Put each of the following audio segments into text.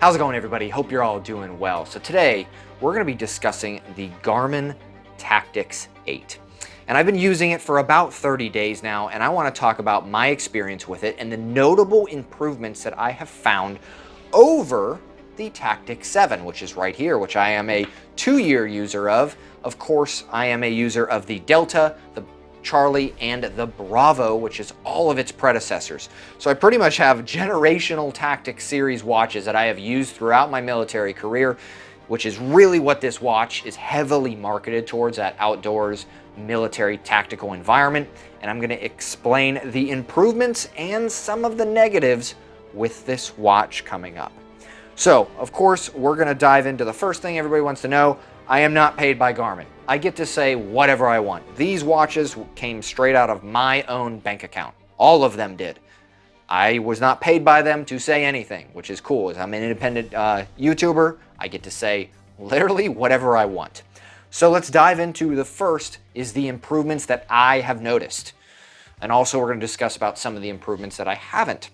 How's it going, everybody? Hope you're all doing well. So today we're going to be discussing the Garmin Tactix 8. And I've been using it for about 30 days now, and I want to talk about my experience with it and the notable improvements that I have found over the Tactix 7, which is right here, which I am a 2-year user of. Of course, I am a user of the Delta, the Charlie, and the Bravo, which is all of its predecessors. So I pretty much have generational Tactix series watches that I have used throughout my military career, which is really what this watch is heavily marketed towards, that outdoors military tactical environment. And I'm going to explain the improvements and some of the negatives with this watch coming up. So, of course, we're going to dive into the first thing everybody wants to know. I am not paid by Garmin. I get to say whatever I want. These watches came straight out of my own bank account. All of them did. I was not paid by them to say anything, which is cool. As I'm an independent YouTuber, I get to say literally whatever I want. So let's dive into the first is the improvements that I have noticed. And also we're going to discuss about some of the improvements that I haven't.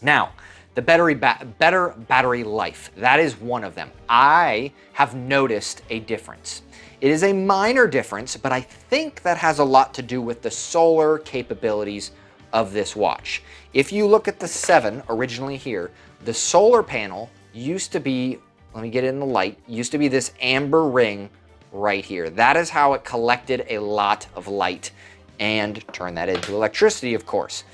Now, the better battery life, that is one of them. I have noticed a difference. It is a minor difference, but I think that has a lot to do with the solar capabilities of this watch. If you look at the 7 originally here, the solar panel used to be, let me get it in the light, used to be this amber ring right here. That is how it collected a lot of light and turned that into electricity, of course.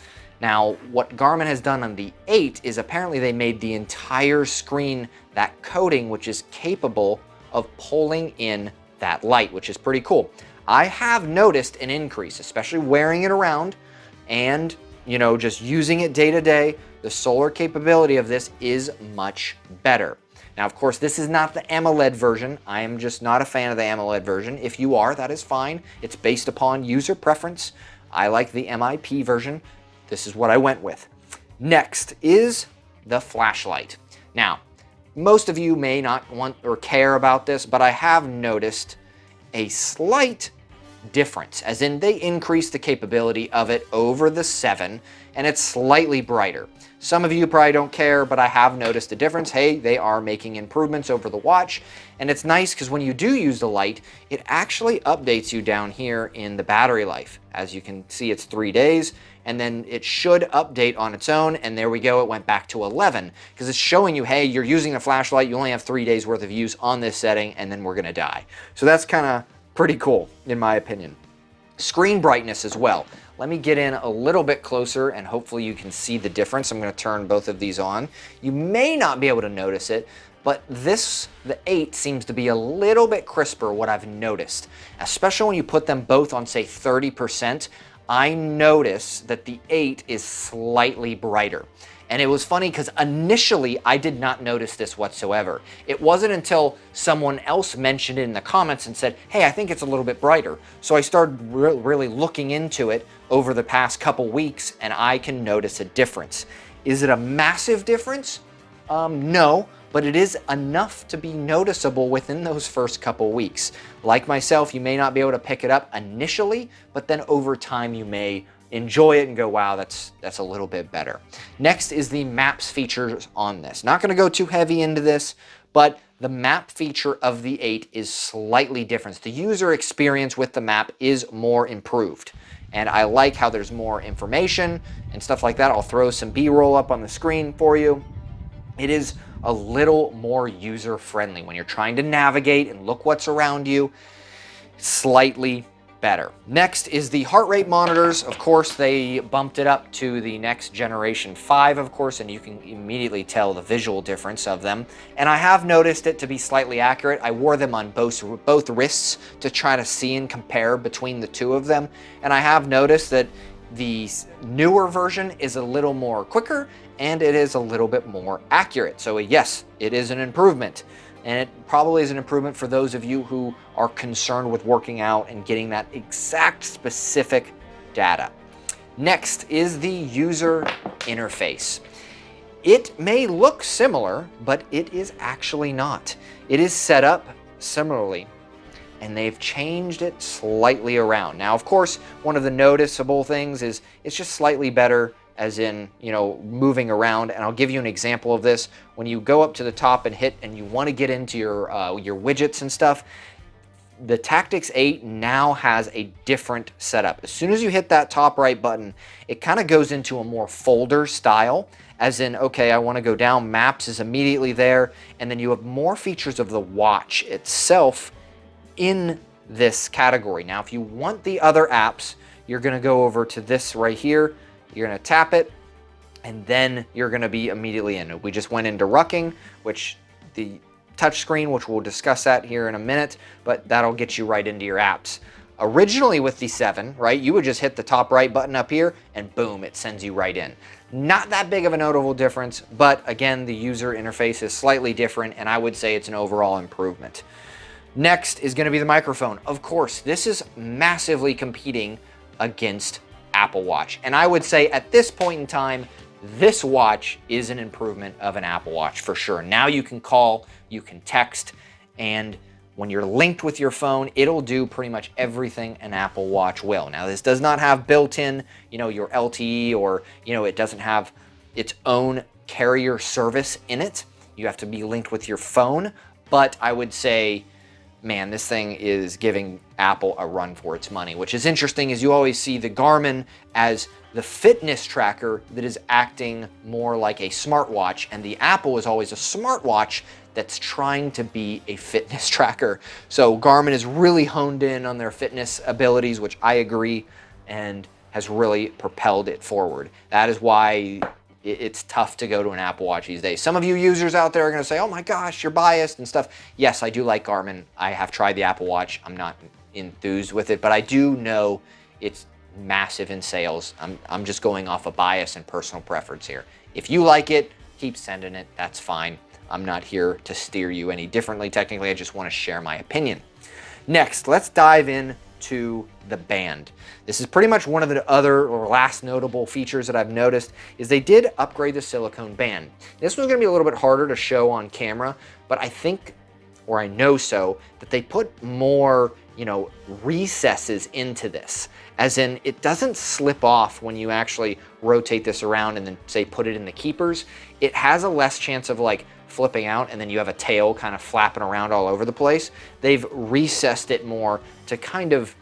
Now, what Garmin has done on the 8 is apparently they made the entire screen that coating, which is capable of pulling in that light, which is pretty cool. I have noticed an increase, especially wearing it around and, just using it day to day. The solar capability of this is much better. Now, of course, this is not the AMOLED version. I am just not a fan of the AMOLED version. If you are, that is fine. It's based upon user preference. I like the MIP version. This is what I went with. Next is the flashlight. Now, most of you may not want or care about this, but I have noticed a slight difference, as in they increased the capability of it over the 7, and it's slightly brighter. Some of you probably don't care, but I have noticed a difference. Hey, they are making improvements over the watch, and it's nice because when you do use the light, it actually updates you down here in the battery life. As you can see, it's 3 days, and then it should update on its own, and there we go, it went back to 11, because it's showing you, hey, you're using the flashlight, you only have 3 days worth of use on this setting, and then we're gonna die. So that's kind of pretty cool, in my opinion. Screen brightness as well. Let me get in a little bit closer and hopefully you can see the difference. I'm going to turn both of these on. You may not be able to notice it, but the 8 seems to be a little bit crisper, what I've noticed. Especially when you put them both on, say, 30%, I notice that the 8 is slightly brighter. And it was funny because initially I did not notice this whatsoever. It wasn't until someone else mentioned it in the comments and said, hey, I think it's a little bit brighter. So I started really looking into it over the past couple weeks, and I can notice a difference. Is it a massive difference? No, but it is enough to be noticeable within those first couple weeks. Like myself, you may not be able to pick it up initially, but then over time you may enjoy it and go, wow, that's a little bit better. Next is the maps features on this. Not gonna go too heavy into this, but the map feature of the 8 is slightly different. The user experience with the map is more improved. And I like how there's more information and stuff like that. I'll throw some B-roll up on the screen for you. It is a little more user-friendly when you're trying to navigate and look what's around you. Slightly better. Next is the heart rate monitors. Of course, they bumped it up to the next generation 5, of course, and you can immediately tell the visual difference of them. And I have noticed it to be slightly accurate. I wore them on both wrists to try to see and compare between the two of them. And I have noticed that the newer version is a little more quicker and it is a little bit more accurate. So yes, it is an improvement. And it probably is an improvement for those of you who are concerned with working out and getting that exact specific data. Next is the user interface. It may look similar, but it is actually not. It is set up similarly, and they've changed it slightly around. Now, of course, one of the noticeable things is it's just slightly better as in, moving around. And I'll give you an example of this. When you go up to the top and hit and you want to get into your widgets and stuff, the Tactix 8 now has a different setup. As soon as you hit that top right button, it kind of goes into a more folder style, as in, okay, I want to go down, maps is immediately there, and then you have more features of the watch itself in this category. Now, if you want the other apps, you're going to go over to this right here, you're going to tap it, and then you're going to be immediately in. We just went into rucking, which the touchscreen, which we'll discuss that here in a minute, but that'll get you right into your apps. Originally with the 7, right, you would just hit the top right button up here and boom, it sends you right in. Not that big of a notable difference, but again, the user interface is slightly different, and I would say it's an overall improvement. Next is going to be the microphone. Of course, this is massively competing against Apple Watch, and I would say at this point in time, this watch is an improvement of an Apple Watch for sure. Now you can call, you can text, and when you're linked with your phone, it'll do pretty much everything an Apple Watch will. Now, this does not have built-in, your LTE, or, it doesn't have its own carrier service in it. You have to be linked with your phone, but I would say, man, this thing is giving Apple a run for its money, which is interesting, as you always see the Garmin as the fitness tracker that is acting more like a smartwatch, and the Apple is always a smartwatch that's trying to be a fitness tracker. So Garmin is really honed in on their fitness abilities, which I agree, and has really propelled it forward. That is why it's tough to go to an Apple Watch these days. Some of you users out there are gonna say, oh my gosh, you're biased and stuff. Yes, I do like Garmin. I have tried the Apple Watch. I'm not enthused with it, but I do know it's massive in sales. I'm just going off a bias and personal preference here. If you like it, keep sending it, that's fine. I'm not here to steer you any differently. Technically, I just want to share my opinion. Next, let's dive in to the band. This is pretty much one of the other or last notable features that I've noticed is they did upgrade the silicone band. This one's gonna be a little bit harder to show on camera, but I think, or I know so, that they put more, recesses into this. As in, it doesn't slip off when you actually rotate this around and then say put it in the keepers. It has a less chance of like flipping out and then you have a tail kind of flapping around all over the place. They've recessed it more to kind of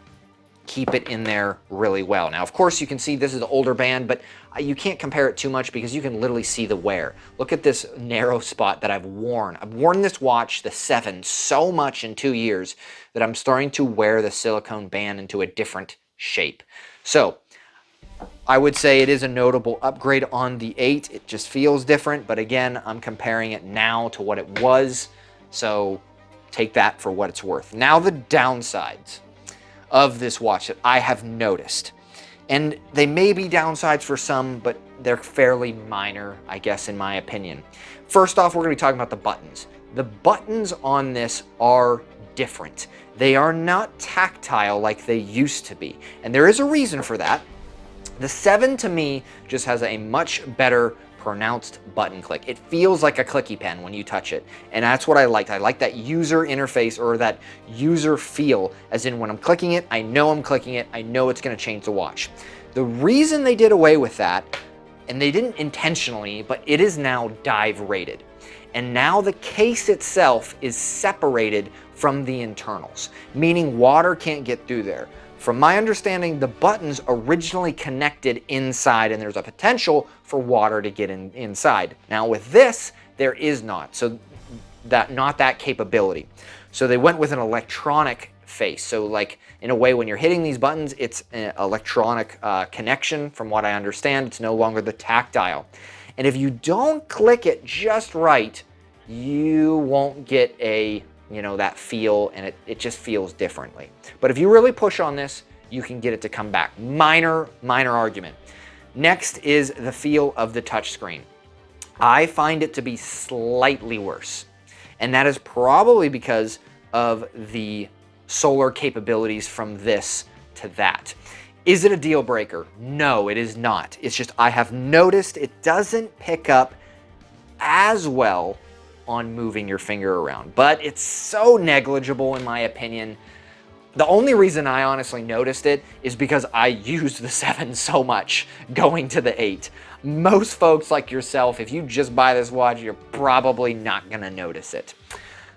keep it in there really well. Now, of course, you can see this is the older band, but you can't compare it too much because you can literally see the wear. Look at this narrow spot that I've worn. I've worn this watch, the 7, so much in 2 years that I'm starting to wear the silicone band into a different shape. So I would say it is a notable upgrade on the 8. It just feels different, but again, I'm comparing it now to what it was, so take that for what it's worth. Now the downsides of this watch that I have noticed, and they may be downsides for some, but they're fairly minor, I guess, in my opinion. First off, we're going to be talking about the buttons. The buttons on this are different. They are not tactile like they used to be, and there is a reason for that. The 7 to me just has a much better pronounced button click. It feels like a clicky pen when you touch it, and that's what I liked. I like that user interface or that user feel, as in when I'm clicking it, I know I'm clicking it, I know it's going to change the watch. The reason they did away with that, and they didn't intentionally, but it is now dive rated. And now the case itself is separated from the internals, meaning water can't get through there. From my understanding, the buttons originally connected inside and there's a potential for water to get inside. Now with this, there is not, so not that capability. So they went with an electronic face. So like in a way when you're hitting these buttons, it's an electronic connection from what I understand. It's no longer the tactile. And if you don't click it just right, you won't get a that feel, and it just feels differently. But if you really push on this, you can get it to come back. Minor argument. Next is the feel of the touchscreen. I find it to be slightly worse, and that is probably because of the solar capabilities from this to that. Is it a deal breaker? No, it is not. It's just I have noticed it doesn't pick up as well on moving your finger around, but it's so negligible in my opinion. The only reason I honestly noticed it is because I used the 7 so much going to the 8. Most folks like yourself, if you just buy this watch, you're probably not gonna notice it.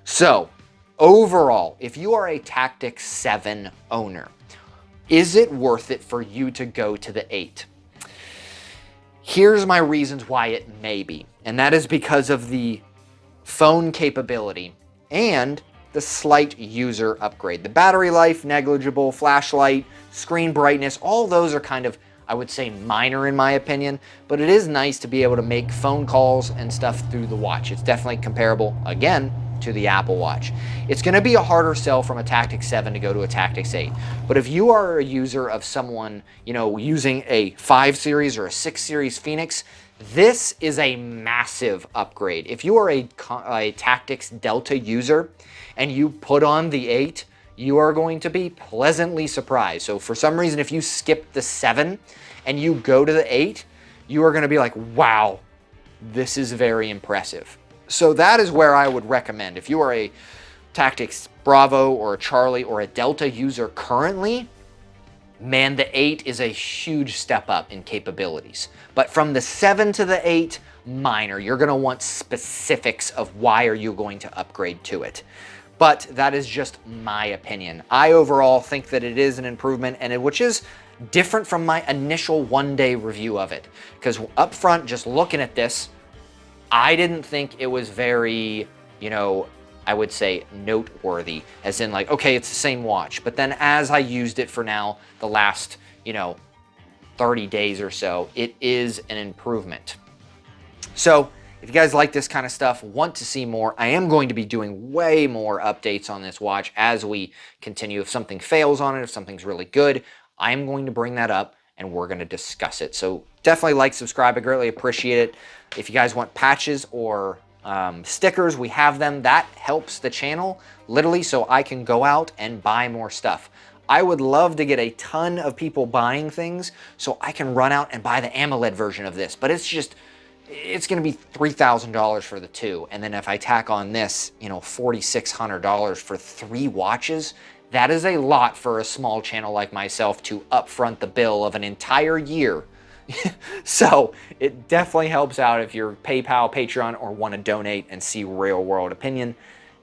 So, overall, if you are a Tactix 7 owner, is it worth it for you to go to the 8? Here's my reasons why it may be, and that is because of the phone capability and the slight user upgrade. The battery life, negligible, flashlight, screen brightness, all those are kind of, I would say, minor in my opinion, but it is nice to be able to make phone calls and stuff through the watch. It's definitely comparable, again, to the Apple Watch. It's going to be a harder sell from a Tactix 7 to go to a Tactix 8. But if you are a user of someone, using a 5 series or a 6 series Phoenix, this is a massive upgrade. If you are a Tactix Delta user and you put on the 8, you are going to be pleasantly surprised. So for some reason, if you skip the 7 and you go to the 8, you are going to be like, wow, this is very impressive. So that is where I would recommend. If you are a Tactix Bravo or a Charlie or a Delta user currently, man, the 8 is a huge step up in capabilities. But from the 7 to the 8, minor. You're going to want specifics of why are you going to upgrade to it. But that is just my opinion. I overall think that it is an improvement, which is different from my initial one-day review of it. Because up front, just looking at this, I didn't think it was very, I would say noteworthy, as in like, okay, it's the same watch. But then as I used it for now, the last, 30 days or so, it is an improvement. So if you guys like this kind of stuff, want to see more, I am going to be doing way more updates on this watch as we continue. If something fails on it, if something's really good, I'm going to bring that up and we're going to discuss it. So definitely like, subscribe. I greatly appreciate it. If you guys want patches or stickers, we have them. That helps the channel literally so I can go out and buy more stuff. I would love to get a ton of people buying things so I can run out and buy the AMOLED version of this, but it's going to be $3,000 for the 2. And then if I tack on this, $4,600 for 3 watches, that is a lot for a small channel like myself to upfront the bill of an entire year. So it definitely helps out if you're PayPal, Patreon, or want to donate and see real world opinion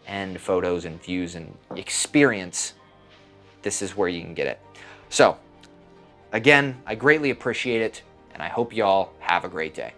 and photos and views and experience. This is where you can get it. So again, I greatly appreciate it, and I hope y'all have a great day.